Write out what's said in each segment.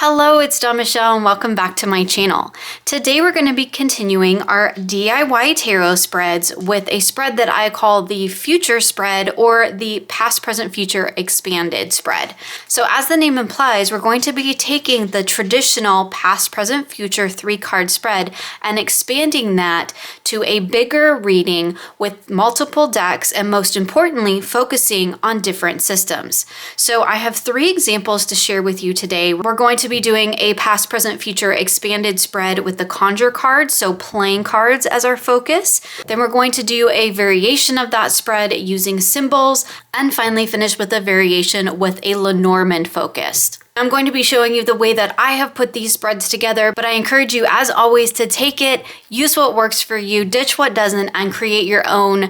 Hello, it's Dawn Michelle and welcome back to my channel. Today we're going to be continuing our DIY tarot spreads with a spread that I call the future spread or the past, present, future expanded spread. So as the name implies, we're going to be taking the traditional past, present, future 3-card spread and expanding that to a bigger reading with multiple decks and most importantly, focusing on different systems. So I have 3 examples to share with you today. We're going to be doing a past, present, future expanded spread with the conjure cards, so playing cards as our focus. Then we're going to do a variation of that spread using symbols, and finally finish with a variation with a Lenormand focus. I'm going to be showing you the way that I have put these spreads together, but I encourage you, as always, to take it, use what works for you, ditch what doesn't, and create your own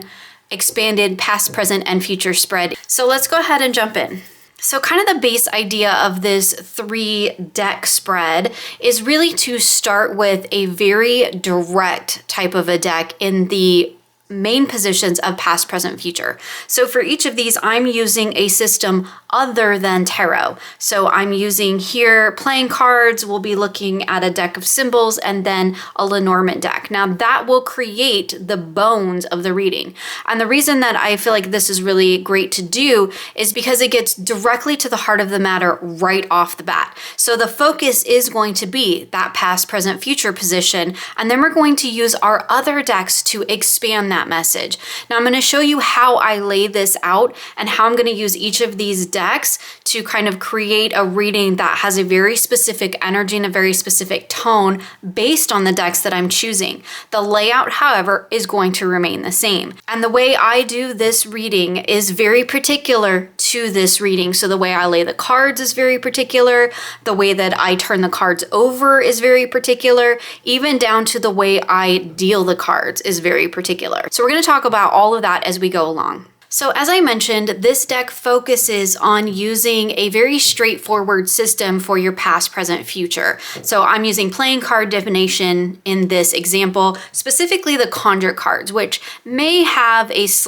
expanded past, present, and future spread. So let's go ahead and jump in. So kind of the base idea of this 3-deck spread is really to start with a very direct type of a deck in the main positions of past, present, future. So for each of these, I'm using a system other than tarot. So I'm using here playing cards, we'll be looking at a deck of symbols, and then a Lenormand deck. Now that will create the bones of the reading. And the reason that I feel like this is really great to do is because it gets directly to the heart of the matter right off the bat. So the focus is going to be that past, present, future position, and then we're going to use our other decks to expand that message. Now I'm going to show you how I lay this out and how I'm going to use each of these decks to kind of create a reading that has a very specific energy and a very specific tone based on the decks that I'm choosing. The layout, however, is going to remain the same. And the way I do this reading is very particular to this reading. So the way I lay the cards is very particular. The way that I turn the cards over is very particular. Even down to the way I deal the cards is very particular. So we're going to talk about all of that as we go along. So as I mentioned, this deck focuses on using a very straightforward system for your past, present, future. So I'm using playing card divination in this example, specifically the conjure cards, which may have its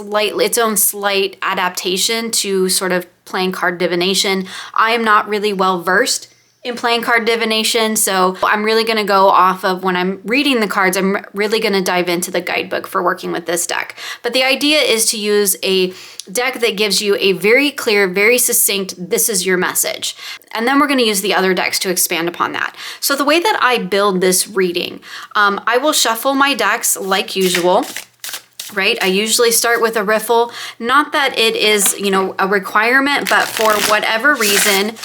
own slight adaptation to sort of playing card divination. I am not really well versed in playing card divination, so I'm really going to go off of when I'm reading the cards, I'm really going to dive into the guidebook for working with this deck. But the idea is to use a deck that gives you a very clear, very succinct, this is your message. And then we're going to use the other decks to expand upon that. So the way that I build this reading, I will shuffle my decks like usual. Right? I usually start with a riffle. Not that it is, a requirement, but for whatever reason,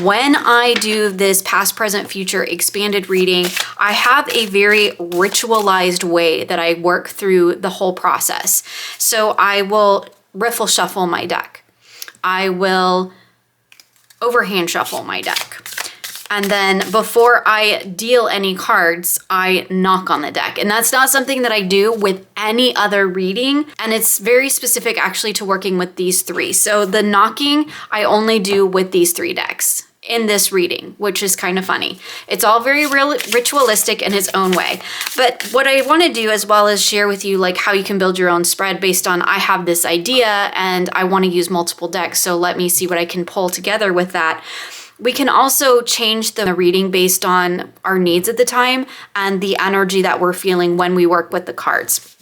when I do this past, present, future expanded reading, I have a very ritualized way that I work through the whole process. So I will riffle shuffle my deck. I will overhand shuffle my deck. And then before I deal any cards, I knock on the deck. And that's not something that I do with any other reading. And it's very specific actually to working with these 3. So the knocking, I only do with these 3 decks in this reading, which is kind of funny. It's all very ritualistic in its own way. But what I want to do as well is share with you like how you can build your own spread based on I have this idea and I want to use multiple decks. So let me see what I can pull together with that. We can also change the reading based on our needs at the time and the energy that we're feeling when we work with the cards.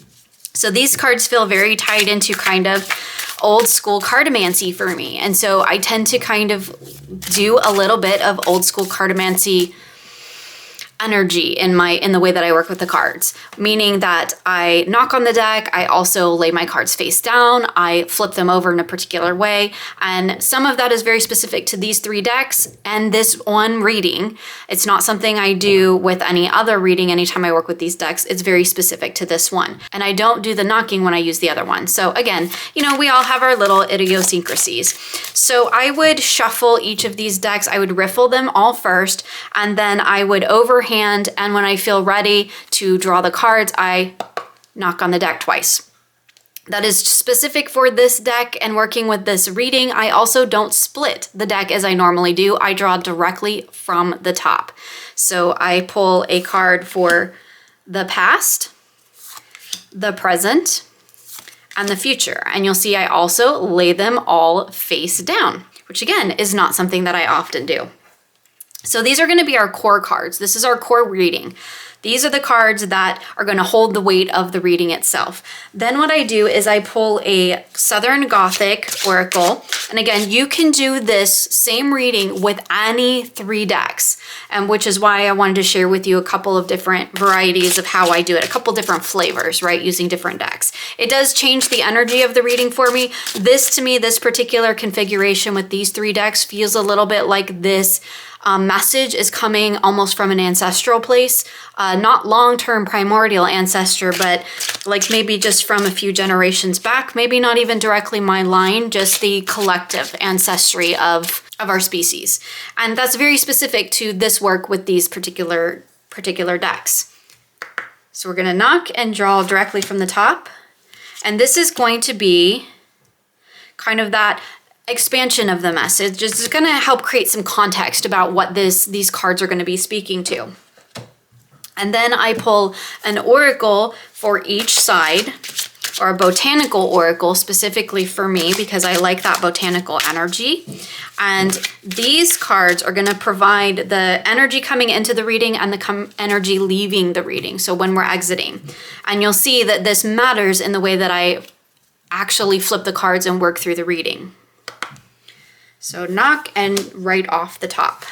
So these cards feel very tied into kind of old school cartomancy for me. And so I tend to kind of do a little bit of old school cartomancy energy in the way that I work with the cards, meaning that I knock on the deck, I also lay my cards face down, I flip them over in a particular way, and some of that is very specific to these 3 decks and this one reading. It's not something I do with any other reading anytime I work with these decks. It's very specific to this one. And I don't do the knocking when I use the other one. So again, we all have our little idiosyncrasies. So I would shuffle each of these decks, I would riffle them all first, and then I would overhand, and when I feel ready to draw the cards, I knock on the deck twice. That is specific for this deck and working with this reading. I also don't split the deck as I normally do. I draw directly from the top. So I pull a card for the past, the present, and the future. And you'll see I also lay them all face down, which again is not something that I often do. So these are going to be our core cards. This is our core reading. These are the cards that are going to hold the weight of the reading itself. Then what I do is I pull a Southern Gothic Oracle. And again, you can do this same reading with any 3 decks, and which is why I wanted to share with you a couple of different varieties of how I do it, a couple different flavors, right, using different decks. It does change the energy of the reading for me. To me, this particular configuration with these 3 decks feels a little bit like this message is coming almost from an ancestral place, not long-term primordial ancestor, but like maybe just from a few generations back, maybe not even directly my line, just the collective ancestry of our species. And that's very specific to this work with these particular decks. So we're gonna knock and draw directly from the top. And this is going to be kind of that expansion of the message. It's going to help create some context about what these cards are going to be speaking to. And then I pull an oracle for each side, or a botanical oracle specifically for me because I like that botanical energy. And these cards are going to provide the energy coming into the reading and the energy leaving the reading, so when we're exiting. And you'll see that this matters in the way that I actually flip the cards and work through the reading. So knock and right off the top.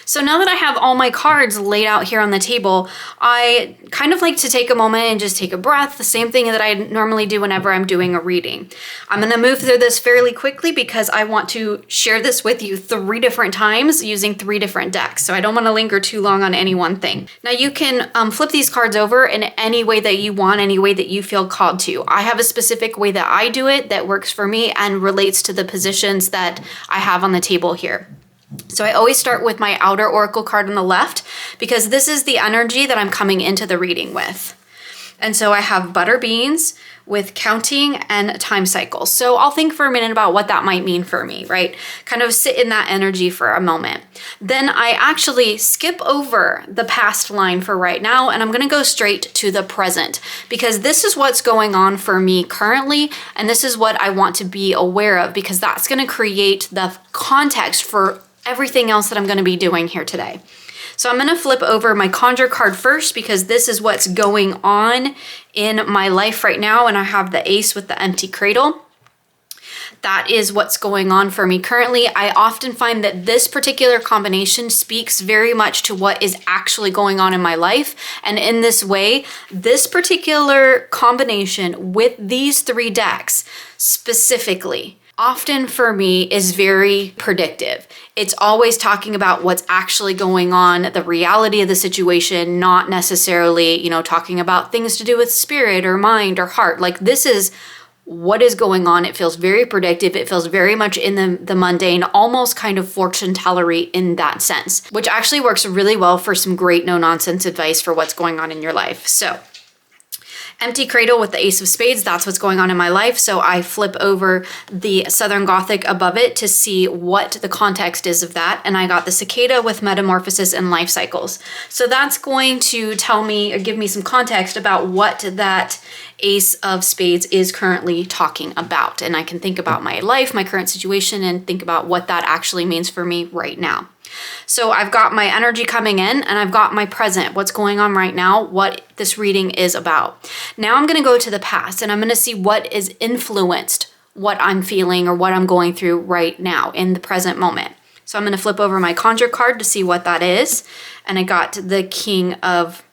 So now that I have all my cards laid out here on the table, I kind of like to take a moment and just take a breath, the same thing that I normally do whenever I'm doing a reading. I'm going to move through this fairly quickly because I want to share this with you 3 different times using 3 different decks. So I don't want to linger too long on any one thing. Now you can flip these cards over in any way that you want, any way that you feel called to. I have a specific way that I do it that works for me and relates to the positions that I have on the table here. So I always start with my outer oracle card on the left because this is the energy that I'm coming into the reading with. And so I have butter beans with counting and time cycles. So I'll think for a minute about what that might mean for me, right? Kind of sit in that energy for a moment. Then I actually skip over the past line for right now, and I'm going to go straight to the present because this is what's going on for me currently, and this is what I want to be aware of because that's going to create the context for everything else that I'm going to be doing here today. So I'm going to flip over my conjure card first because this is what's going on in my life right now, and I have the ace with the empty cradle. That is what's going on for me currently. I often find that this particular combination speaks very much to what is actually going on in my life. And in this way, this particular combination with these 3 decks specifically often for me is very predictive. It's always talking about what's actually going on, the reality of the situation, not necessarily, talking about things to do with spirit or mind or heart. Like this is what is going on. It feels very predictive. It feels very much in the mundane, almost kind of fortune tellery in that sense, which actually works really well for some great no nonsense advice for what's going on in your life. So empty cradle with the ace of spades, that's what's going on in my life. So I flip over the Southern Gothic above it to see what the context is of that. And I got the cicada with metamorphosis and life cycles. So that's going to tell me or give me some context about what that ace of spades is currently talking about. And I can think about my life, my current situation, and think about what that actually means for me right now. So I've got my energy coming in and I've got my present, what's going on right now, what this reading is about. Now I'm going to go to the past and I'm going to see what is influenced what I'm feeling or what I'm going through right now in the present moment. So I'm going to flip over my conjure card to see what that is. And I got the King of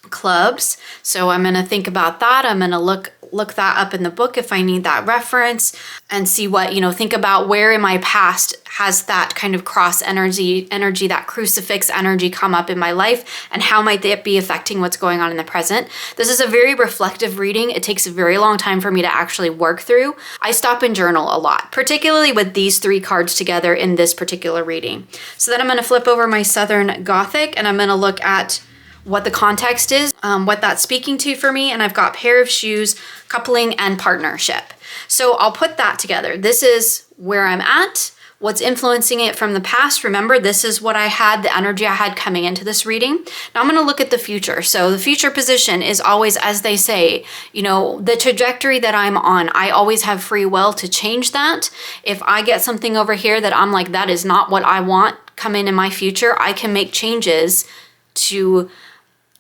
Clubs. So I'm going to think about that. I'm going to look that up in the book if I need that reference and see what, think about where in my past has that kind of cross energy, that crucifix energy come up in my life, and how might that be affecting what's going on in the present. This is a very reflective reading. It takes a very long time for me to actually work through. I stop and journal a lot, particularly with these 3 cards together in this particular reading. So then I'm going to flip over my Southern Gothic and I'm going to look at what the context is, what that's speaking to for me, and I've got pair of shoes, coupling, and partnership. So I'll put that together. This is where I'm at, what's influencing it from the past. Remember, this is what I had, the energy I had coming into this reading. Now I'm going to look at the future. So the future position is always, as they say, the trajectory that I'm on, I always have free will to change that. If I get something over here that I'm like, that is not what I want come in my future, I can make changes to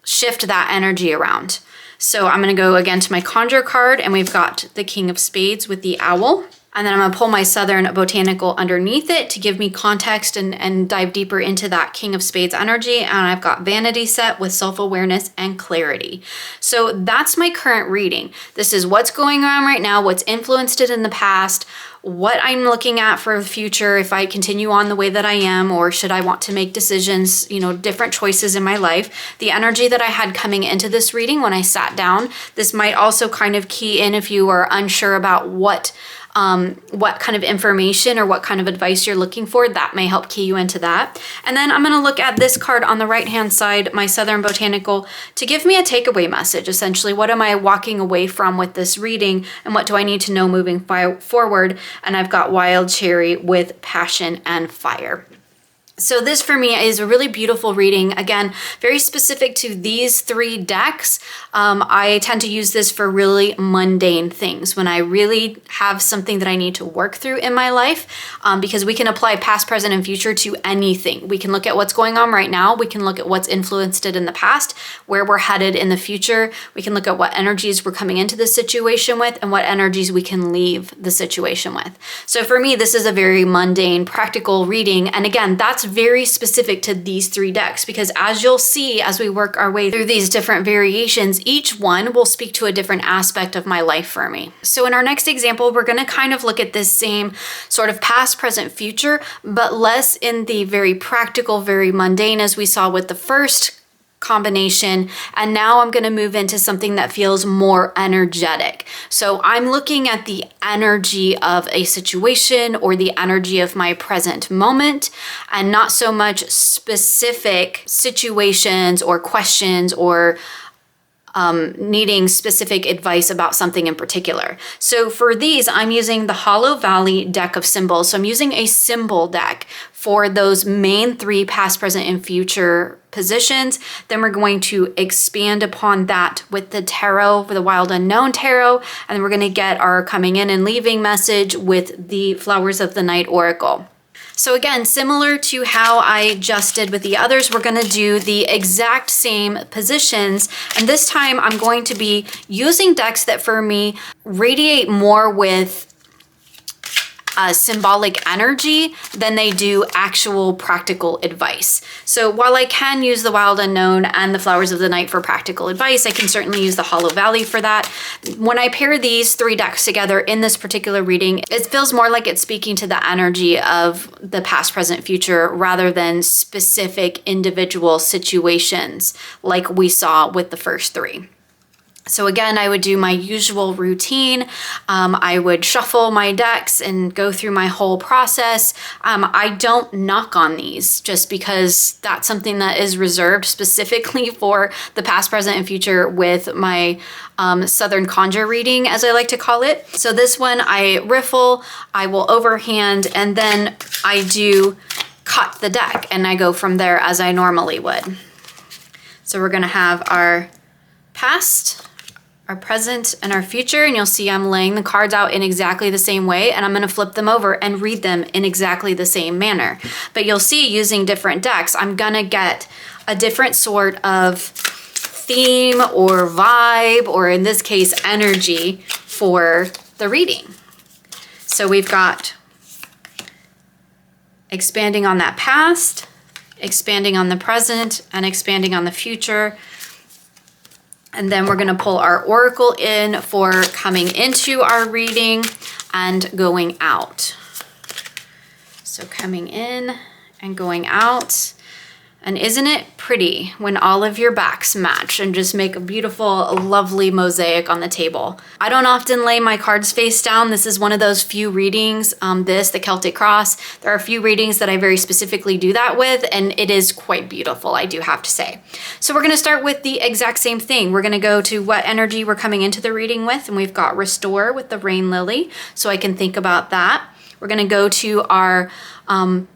shift that energy around. So I'm going to go again to my conjure card, and we've got the King of Spades with the owl. And then I'm going to pull my Southern Botanical underneath it to give me context and dive deeper into that King of Spades energy. And I've got Vanity set with self-awareness and clarity. So that's my current reading. This is what's going on right now, what's influenced it in the past, what I'm looking at for the future, if I continue on the way that I am, or should I want to make decisions, different choices in my life. The energy that I had coming into this reading when I sat down, this might also kind of key in if you are unsure about what kind of information or what kind of advice you're looking for. That may help key you into that. And then I'm going to look at this card on the right hand side, my Southern Botanical, to give me a takeaway message. Essentially, what am I walking away from with this reading, and what do I need to know moving forward? And I've got Wild Cherry with Passion and Fire. So this for me is a really beautiful reading. Again, very specific to these 3 decks. I tend to use this for really mundane things when I really have something that I need to work through in my life, because we can apply past, present, and future to anything. We can look at what's going on right now. We can look at what's influenced it in the past, where we're headed in the future. We can look at what energies we're coming into this situation with and what energies we can leave the situation with. So for me, this is a very mundane, practical reading. And again, that's very specific to these 3 decks, because as you'll see, as we work our way through these different variations, each one will speak to a different aspect of my life for me. So in our next example, we're going to kind of look at this same sort of past, present, future, but less in the very practical, very mundane as we saw with the first combination. And now I'm going to move into something that feels more energetic. So I'm looking at the energy of a situation or the energy of my present moment, and not so much specific situations or questions or needing specific advice about something in particular. So for these, I'm using the Hollow Valley deck of symbols. So I'm using a symbol deck for those main 3 past, present, and future positions. Then we're going to expand upon that with the tarot, for the Wild Unknown Tarot, and then we're going to get our coming in and leaving message with the Flowers of the Night Oracle. So again, similar to how I just did with the others, we're going to do the exact same positions. And this time I'm going to be using decks that for me radiate more with symbolic energy than they do actual practical advice. So while I can use the Wild Unknown and the Flowers of the Night for practical advice, I can certainly use the Hollow Valley for that. When I pair these 3 decks together in this particular reading, it feels more like it's speaking to the energy of the past, present, future, rather than specific individual situations like we saw with the first 3. So again, I would do my usual routine. I would shuffle my decks and go through my whole process. I don't knock on these just because that's something that is reserved specifically for the past, present, and future with my Southern Conjure reading, as I like to call it. So this one, I riffle, I will overhand, and then I do cut the deck, and I go from there as I normally would. So we're gonna have our past, our present, and our future, and you'll see I'm laying the cards out in exactly the same way, and I'm going to flip them over and read them in exactly the same manner. But you'll see, using different decks, I'm going to get a different sort of theme or vibe, or in this case, energy for the reading. So we've got expanding on that past, expanding on the present, and expanding on the future. And then we're going to pull our oracle in for coming into our reading and going out. So coming in and going out. And isn't it pretty when all of your backs match and just make a beautiful, lovely mosaic on the table? I don't often lay my cards face down. This is one of those few readings, the Celtic Cross. There are a few readings that I very specifically do that with, and it is quite beautiful, I do have to say. So we're going to start with the exact same thing. We're going to go to what energy we're coming into the reading with, and we've got Restore with the Rain Lily, so I can think about that. We're going to go to our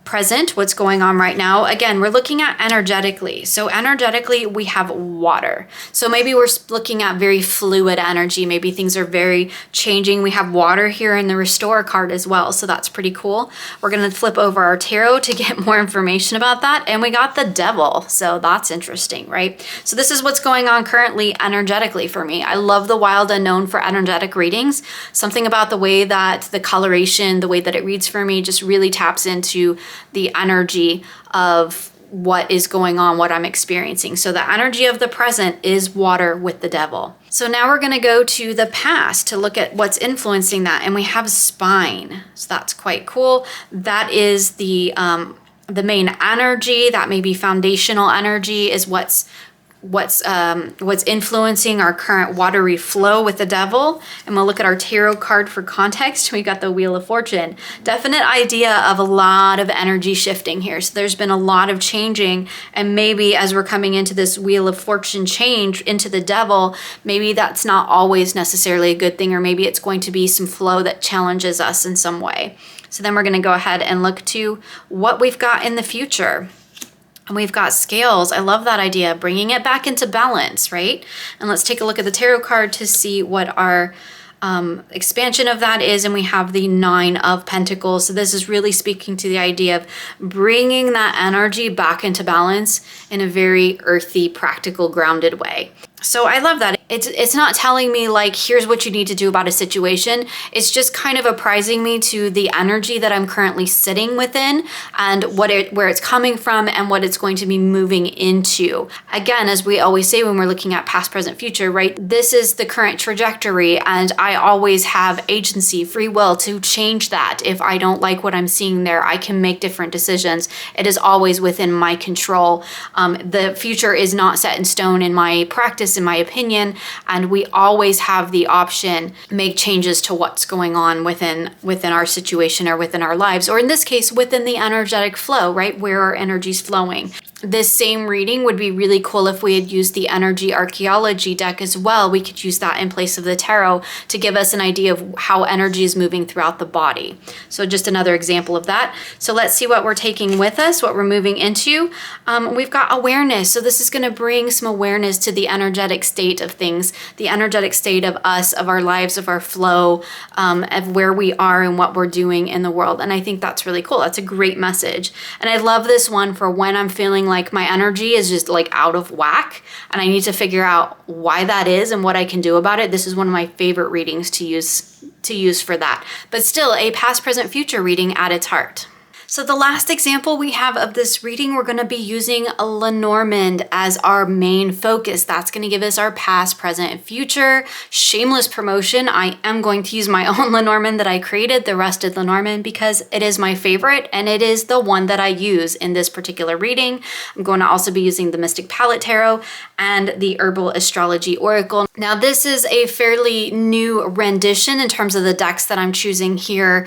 present, what's going on right now. Again, we're looking at energetically. So energetically, we have water. So maybe we're looking at very fluid energy. Maybe things are very changing. We have water here in the Restore card as well. So that's pretty cool. We're going to flip over our tarot to get more information about that. And we got the Devil. So that's interesting, right? So this is what's going on currently energetically for me. I love the wild unknown for energetic readings. Something about the way that the coloration, the way that it reads for me just really taps into the energy of what is going on, what I'm experiencing. So the energy of the present is water with the Devil. So now we're going to go to the past to look at what's influencing that. And we have Spine. So that's quite cool. That is the main energy. That may be foundational energy is what's influencing our current watery flow with the Devil. And we'll look at our tarot card for context. We got the Wheel of Fortune. Definite idea of a lot of energy shifting here. So there's been a lot of changing, and maybe as we're coming into this Wheel of Fortune change into the Devil, maybe that's not always necessarily a good thing, or maybe it's going to be some flow that challenges us in some way. So then we're going to go ahead and look to what we've got in the future. And we've got Scales. I love that idea, bringing it back into balance, right? And let's take a look at the tarot card to see what our expansion of that is. And we have the Nine of Pentacles. So this is really speaking to the idea of bringing that energy back into balance in a very earthy, practical, grounded way. So I love that. It's not telling me like, here's what you need to do about a situation. It's just kind of apprising me to the energy that I'm currently sitting within and where it's coming from and what it's going to be moving into. Again, as we always say when we're looking at past, present, future, right? This is the current trajectory, and I always have agency, free will to change that. If I don't like what I'm seeing there, I can make different decisions. It is always within my control. The future is not set in stone in my practice, in my opinion, and we always have the option to make changes to what's going on within our situation or within our lives, or in this case within the energetic flow, right, where our energy's flowing. This same reading would be really cool if we had used the energy archaeology deck as well. We could use that in place of the tarot to give us an idea of how energy is moving throughout the body. So just another example of that. So let's see what we're taking with us, what we're moving into. We've got awareness. So this is going to bring some awareness to the energetic state of things, the energetic state of us, of our lives, of our flow, of where we are and what we're doing in the world. And I think that's really cool. That's a great message. And I love this one for when I'm feeling like my energy is just like out of whack and I need to figure out why that is and what I can do about it. This is one of my favorite readings to use for that. But still a past, present, future reading at its heart. So the last example we have of this reading, we're going to be using a Lenormand as our main focus. That's going to give us our past, present, and future. Shameless promotion. I am going to use my own Lenormand that I created, the Rusted Lenormand, because it is my favorite and it is the one that I use in this particular reading. I'm going to also be using the Mystic Palette Tarot and the Herbal Astrology Oracle. Now this is a fairly new rendition in terms of the decks that I'm choosing here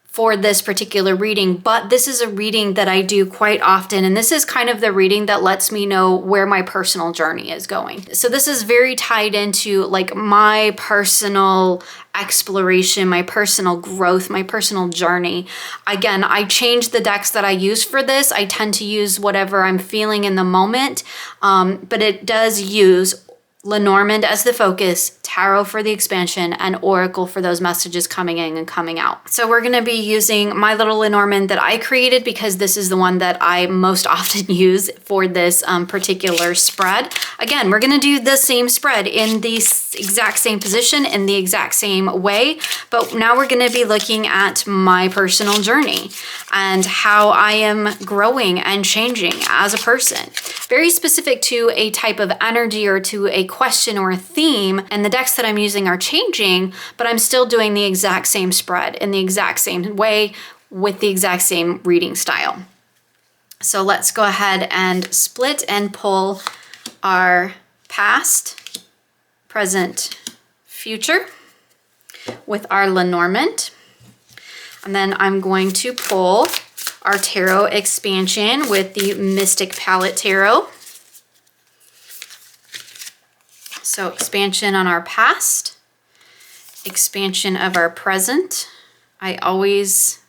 for this particular reading, but this is a reading that I do quite often, and this is kind of the reading that lets me know where my personal journey is going. So this is very tied into like my personal exploration, my personal growth, my personal journey. Again, I change the decks that I use for this. I tend to use whatever I'm feeling in the moment, but it does use Lenormand as the focus, tarot for the expansion, and oracle for those messages coming in and coming out. So we're going to be using my little Lenormand that I created because this is the one that I most often use for this particular spread. Again, we're going to do the same spread in the exact same position, in the exact same way, but now we're going to be looking at my personal journey and how I am growing and changing as a person. Very specific to a type of energy or to a question or a theme, and the decks that I'm using are changing, but I'm still doing the exact same spread in the exact same way with the exact same reading style. So let's go ahead and split and pull our past, present, future with our Lenormand. And then I'm going to pull our tarot expansion with the Mystic Palette Tarot. So expansion on our past, expansion of our present. I always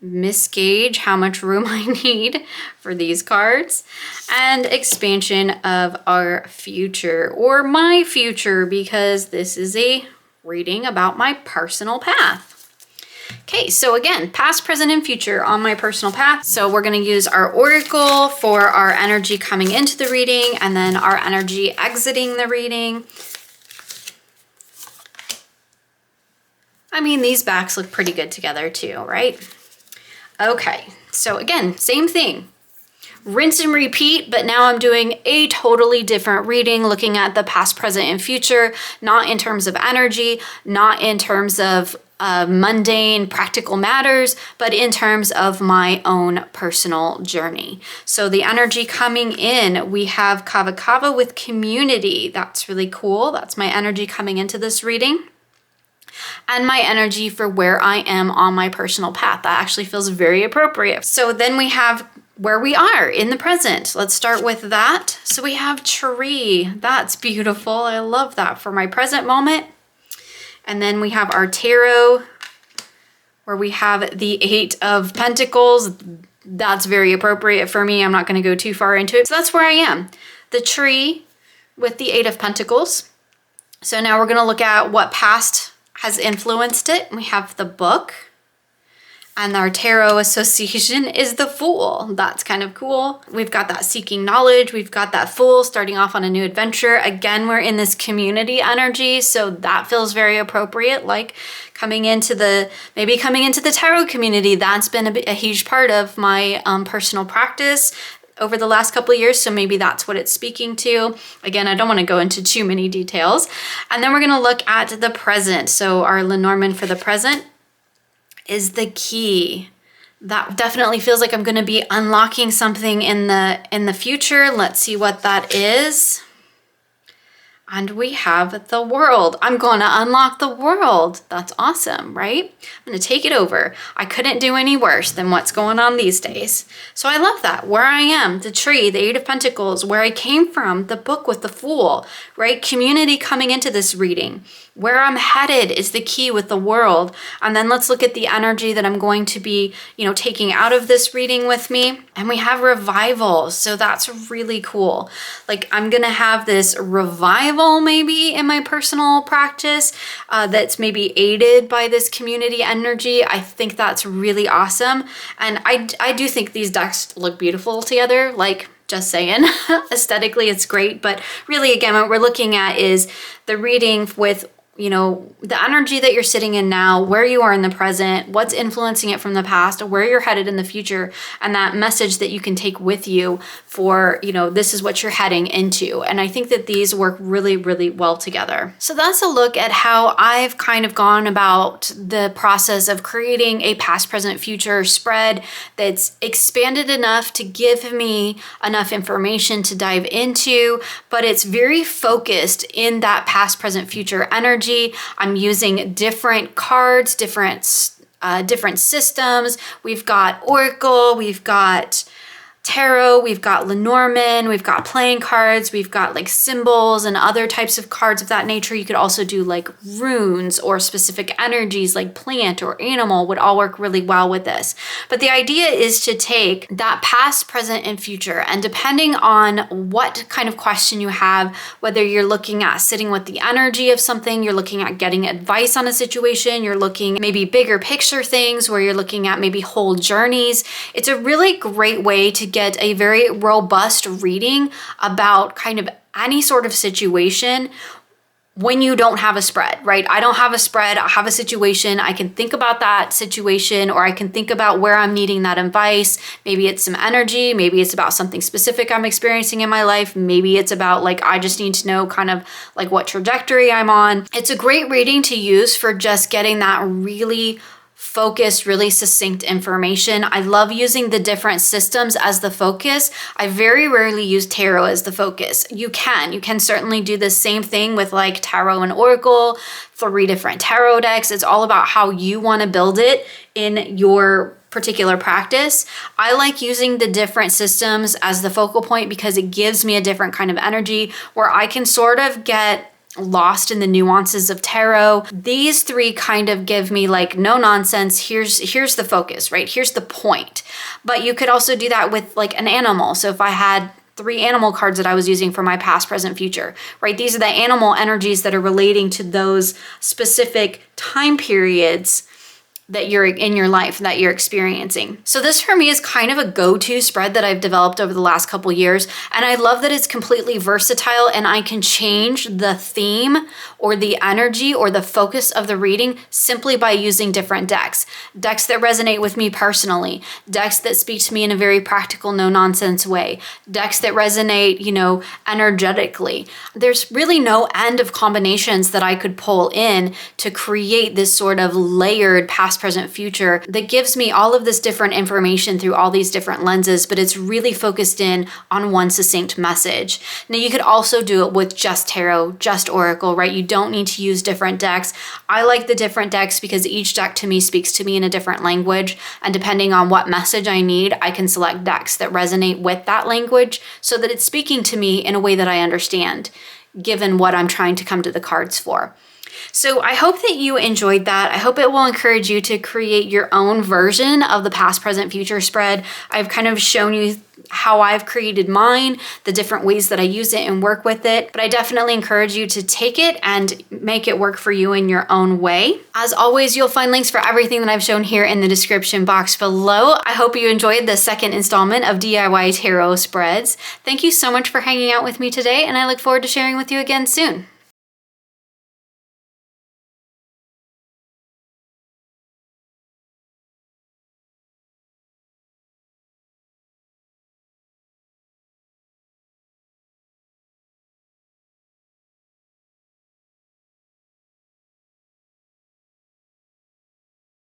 misgauge how much room I need for these cards, and expansion of our future, or my future, because this is a reading about my personal path. Okay, so again, past, present, and future on my personal path. So we're going to use our oracle for our energy coming into the reading, and then our energy exiting the reading. I mean, these backs look pretty good together too, right? Okay, so again, same thing. Rinse and repeat, but now I'm doing a totally different reading, looking at the past, present, and future, not in terms of energy, not in terms of mundane practical matters, but in terms of my own personal journey. So the energy coming in, we have Kava Kava with community. That's really cool. That's my energy coming into this reading. And my energy for where I am on my personal path. That actually feels very appropriate. So then we have where we are in the present. Let's start with that. So we have tree. That's beautiful. I love that for my present moment. And then we have our tarot, where we have the 8 of Pentacles. That's very appropriate for me. I'm not going to go too far into it. So that's where I am. The tree with the 8 of Pentacles. So now we're going to look at what past has influenced it. We have the book, and our tarot association is the Fool. That's kind of cool. We've got that seeking knowledge. We've got that Fool starting off on a new adventure. Again, we're in this community energy, so that feels very appropriate, like coming into the tarot community. That's been a huge part of my personal practice over the last couple of years, so maybe that's what it's speaking to. Again, I don't want to go into too many details. And then we're going to look at the present. So our Lenormand for the present is the key. That definitely feels like I'm going to be unlocking something in the future. Let's see what that is. And we have the world. I'm going to unlock the world. That's awesome, right? I'm going to take it over. I couldn't do any worse than what's going on these days. So I love that. Where I am, the tree, the 8 of Pentacles, where I came from, the book with the Fool, right? Community coming into this reading. Where I'm headed is the key with the world. And then let's look at the energy that I'm going to be, taking out of this reading with me. And we have revival. So that's really cool. Like I'm going to have this revival maybe in my personal practice that's maybe aided by this community energy. I think that's really awesome. And I do think these decks look beautiful together. Like, just saying. Aesthetically, it's great. But really, again, what we're looking at is the reading with the energy that you're sitting in now, where you are in the present, what's influencing it from the past, where you're headed in the future, and that message that you can take with you for, this is what you're heading into. And I think that these work really, really well together. So that's a look at how I've kind of gone about the process of creating a past, present, future spread that's expanded enough to give me enough information to dive into, but it's very focused in that past, present, future energy. I'm using different cards, different systems. We've got Oracle, we've got tarot, we've got Lenormand, we've got playing cards, we've got like symbols and other types of cards of that nature. You could also do like runes or specific energies like plant or animal would all work really well with this. But the idea is to take that past, present, and future, and depending on what kind of question you have, whether you're looking at sitting with the energy of something, you're looking at getting advice on a situation, you're looking maybe bigger picture things where you're looking at maybe whole journeys, it's a really great way to get a very robust reading about kind of any sort of situation when you don't have a spread, right? I don't have a spread, I have a situation, I can think about that situation, or I can think about where I'm needing that advice. Maybe it's some energy, maybe it's about something specific I'm experiencing in my life, maybe it's about like, I just need to know kind of like what trajectory I'm on. It's a great reading to use for just getting that really focused, really succinct information. I love using the different systems as the focus. I very rarely use tarot as the focus. You can certainly do the same thing with like tarot and oracle, 3 different tarot decks. It's all about how you want to build it in your particular practice. I like using the different systems as the focal point because it gives me a different kind of energy where I can sort of get lost in the nuances of tarot. These three kind of give me like no nonsense. Here's the focus, right? Here's the point. But you could also do that with like an animal. So if I had 3 animal cards that I was using for my past, present, future, right? These are the animal energies that are relating to those specific time periods that you're in your life, that you're experiencing. So this for me is kind of a go-to spread that I've developed over the last couple years. And I love that it's completely versatile and I can change the theme or the energy or the focus of the reading simply by using different decks. Decks that resonate with me personally, decks that speak to me in a very practical, no-nonsense way, decks that resonate, energetically. There's really no end of combinations that I could pull in to create this sort of layered past, present, future that gives me all of this different information through all these different lenses, but it's really focused in on one succinct message. Now you could also do it with just tarot, just oracle, right? You don't need to use different decks. I like the different decks because each deck to me speaks to me in a different language, and depending on what message I need, I can select decks that resonate with that language so that it's speaking to me in a way that I understand, given what I'm trying to come to the cards for. So I hope that you enjoyed that. I hope it will encourage you to create your own version of the past, present, future spread. I've kind of shown you how I've created mine, the different ways that I use it and work with it, but I definitely encourage you to take it and make it work for you in your own way. As always, you'll find links for everything that I've shown here in the description box below. I hope you enjoyed the second installment of DIY Tarot Spreads. Thank you so much for hanging out with me today, and I look forward to sharing with you again soon.